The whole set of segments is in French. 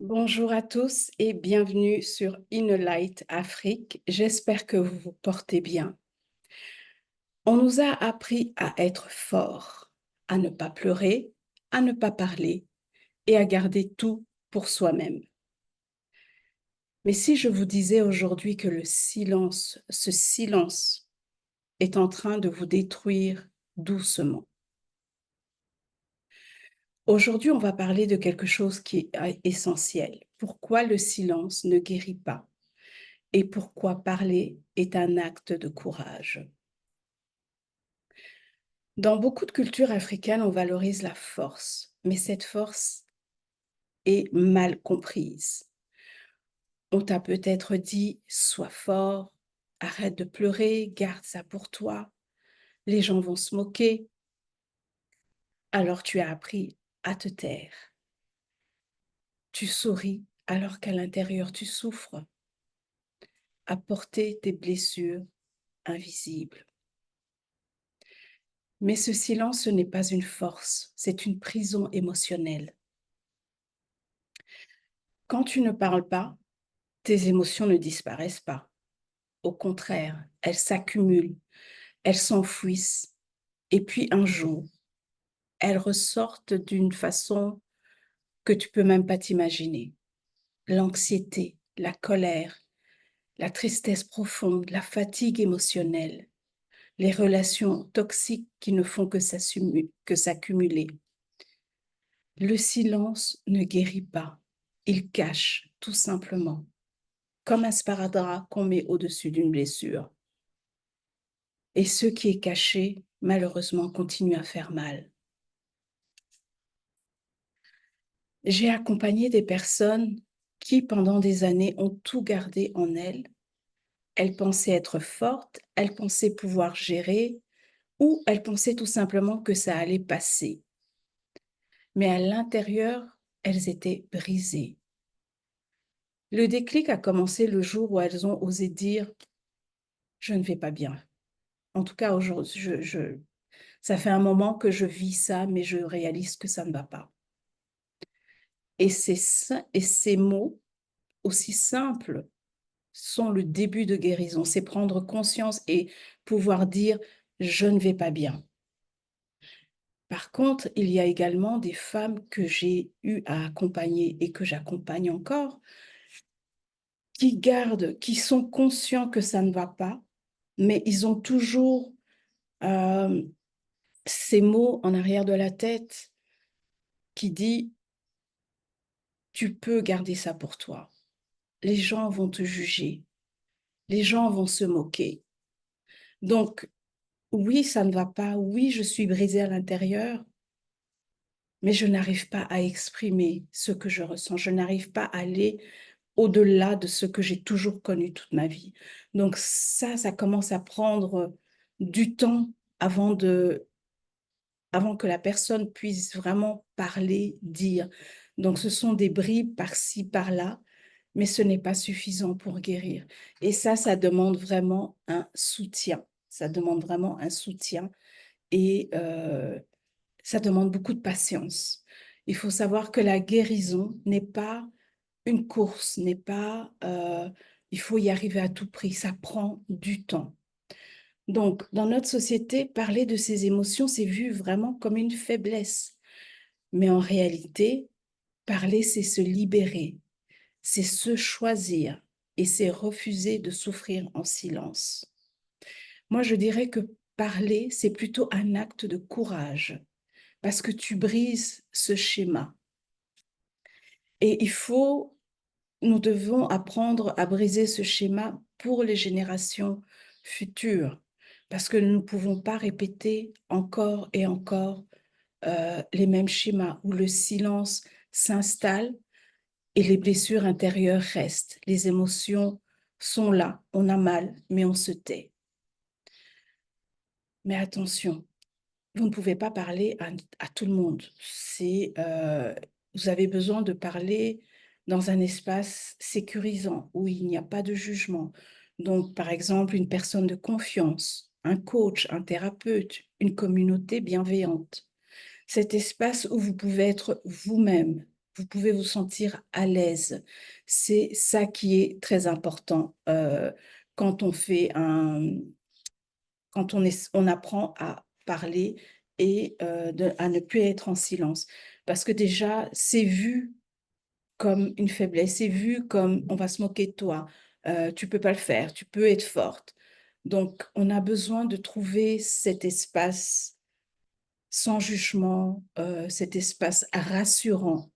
Bonjour à tous et bienvenue sur InnerLight Afrique. J'espère que vous vous portez bien. On nous a appris à être forts, à ne pas pleurer, à ne pas parler et à garder tout pour soi-même. Mais si je vous disais aujourd'hui que le silence, ce silence, est en train de vous détruire doucement. Aujourd'hui, on va parler de quelque chose qui est essentiel. Pourquoi le silence ne guérit pas? Et pourquoi parler est un acte de courage. Dans beaucoup de cultures africaines, on valorise la force, mais cette force est mal comprise. On t'a peut-être dit: «Sois fort, arrête de pleurer, garde ça pour toi, les gens vont se moquer». Alors tu as appris à te taire. Tu souris alors qu'à l'intérieur tu souffres, à porter tes blessures invisibles. Mais ce silence, ce n'est pas une force, c'est une prison émotionnelle. Quand tu ne parles pas, tes émotions ne disparaissent pas. Au contraire, elles s'accumulent, elles s'enfouissent et puis un jour, elles ressortent d'une façon que tu peux même pas t'imaginer. L'anxiété, la colère, la tristesse profonde, la fatigue émotionnelle, les relations toxiques qui ne font que s'accumuler. Le silence ne guérit pas, il cache tout simplement, comme un sparadrap qu'on met au-dessus d'une blessure. Et ce qui est caché, malheureusement, continue à faire mal. J'ai accompagné des personnes qui, pendant des années, ont tout gardé en elles. Elles pensaient être fortes, elles pensaient pouvoir gérer, ou elles pensaient tout simplement que ça allait passer. Mais à l'intérieur, elles étaient brisées. Le déclic a commencé le jour où elles ont osé dire: «Je ne vais pas bien». En tout cas, aujourd'hui, ça fait un moment que je vis ça, mais je réalise que ça ne va pas. Et ces mots, aussi simples, sont le début de guérison. C'est prendre conscience et pouvoir dire: «Je ne vais pas bien». Par contre, il y a également des femmes que j'ai eu à accompagner et que j'accompagne encore, qui sont conscients que ça ne va pas, mais ils ont toujours, hem, ces mots en arrière de la tête qui dit: «Tu peux garder ça pour toi. Les gens vont te juger, les gens vont se moquer». Donc oui, ça ne va pas, oui, je suis brisée à l'intérieur, mais je n'arrive pas à exprimer ce que je ressens. Je n'arrive pas à aller au-delà de ce que j'ai toujours connu toute ma vie. Donc ça commence à prendre du temps avant de avant que la personne puisse vraiment parler, dire. Donc ce sont des bribes par-ci, par-là, mais ce n'est pas suffisant pour guérir. Et ça demande vraiment un soutien. Ça demande vraiment un soutien et ça demande beaucoup de patience. Il faut savoir que la guérison n'est pas une course, n'est pas, il faut y arriver à tout prix, ça prend du temps. Donc, dans notre société, parler de ses émotions, c'est vu vraiment comme une faiblesse. Mais en réalité, parler, c'est se libérer, c'est se choisir et c'est refuser de souffrir en silence. Moi, je dirais que parler, c'est plutôt un acte de courage parce que tu brises ce schéma. Et nous devons apprendre à briser ce schéma pour les générations futures, parce que nous ne pouvons pas répéter encore et encore les mêmes schémas où le silence s'installe et les blessures intérieures restent. Les émotions sont là, on a mal, mais on se tait. Mais attention, vous ne pouvez pas parler à tout le monde. Vous avez besoin de parler dans un espace sécurisant où il n'y a pas de jugement. Donc, par exemple, une personne de confiance, un coach, un thérapeute, une communauté bienveillante. Cet espace où vous pouvez être vous-même, vous pouvez vous sentir à l'aise. C'est ça qui est très important, quand on fait un quand on apprend à parler et à ne plus être en silence. Parce que déjà, c'est vu comme une faiblesse, c'est vu comme: «On va se moquer de toi, tu peux pas le faire, tu peux être forte». Donc on a besoin de trouver cet espace sans jugement, cet espace rassurant.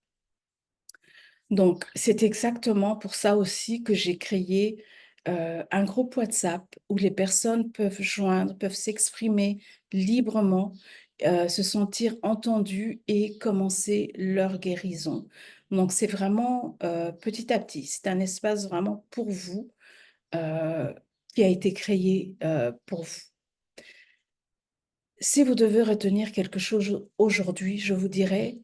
Donc c'est exactement pour ça aussi que j'ai créé, un groupe WhatsApp où les personnes peuvent joindre, peuvent s'exprimer librement, se sentir entendues et commencer leur guérison. Donc c'est vraiment, petit à petit, c'est un espace vraiment pour vous, heu, qui a été créé, pour vous. Si vous devez retenir quelque chose aujourd'hui, je vous dirais: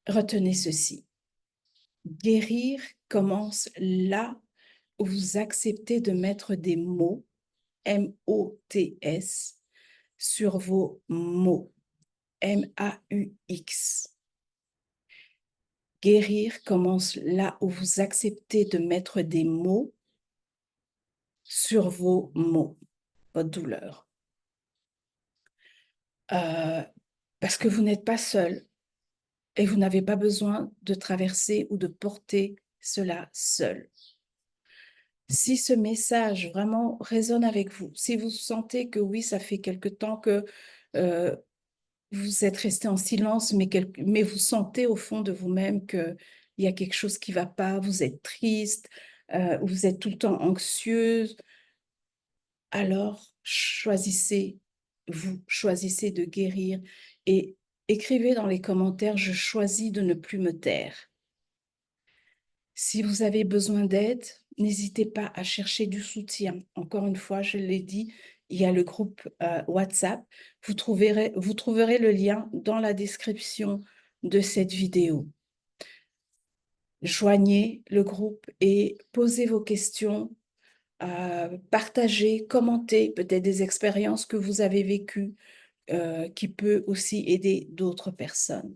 retenez ceci: guérir commence là où vous acceptez de mettre des mots, M-O-T-S, sur vos maux, M-A-U-X. Guérir commence là où vous acceptez de mettre des mots sur vos maux, votre douleur. Heu, Parce que vous n'êtes pas seul et vous n'avez pas besoin de traverser ou de porter cela seul. Si ce message vraiment résonne avec vous, si vous sentez que oui, ça fait quelque temps que, heu, vous êtes resté en silence, mais vous sentez au fond de vous-même qu'il y a quelque chose qui ne va pas, vous êtes triste, vous êtes tout le temps anxieuse, alors choisissez de guérir et écrivez dans les commentaires: «Je choisis de ne plus me taire». Si vous avez besoin d'aide, n'hésitez pas à chercher du soutien. Encore une fois, je l'ai dit, il y a le groupe, WhatsApp. Vous trouverez le lien dans la description de cette vidéo. Joignez le groupe et posez vos questions, partagez, commentez peut-être des expériences que vous avez vécues, qui peut aussi aider d'autres personnes.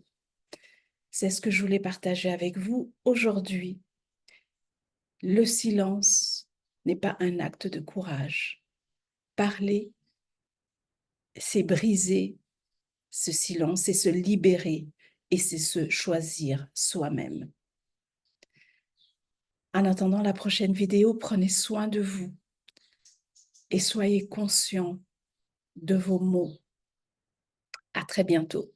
C'est ce que je voulais partager avec vous aujourd'hui. Le silence n'est pas un acte de courage. Parler, c'est briser ce silence, c'est se libérer et c'est se choisir soi-même. En attendant la prochaine vidéo, prenez soin de vous et soyez conscient de vos mots. À très bientôt.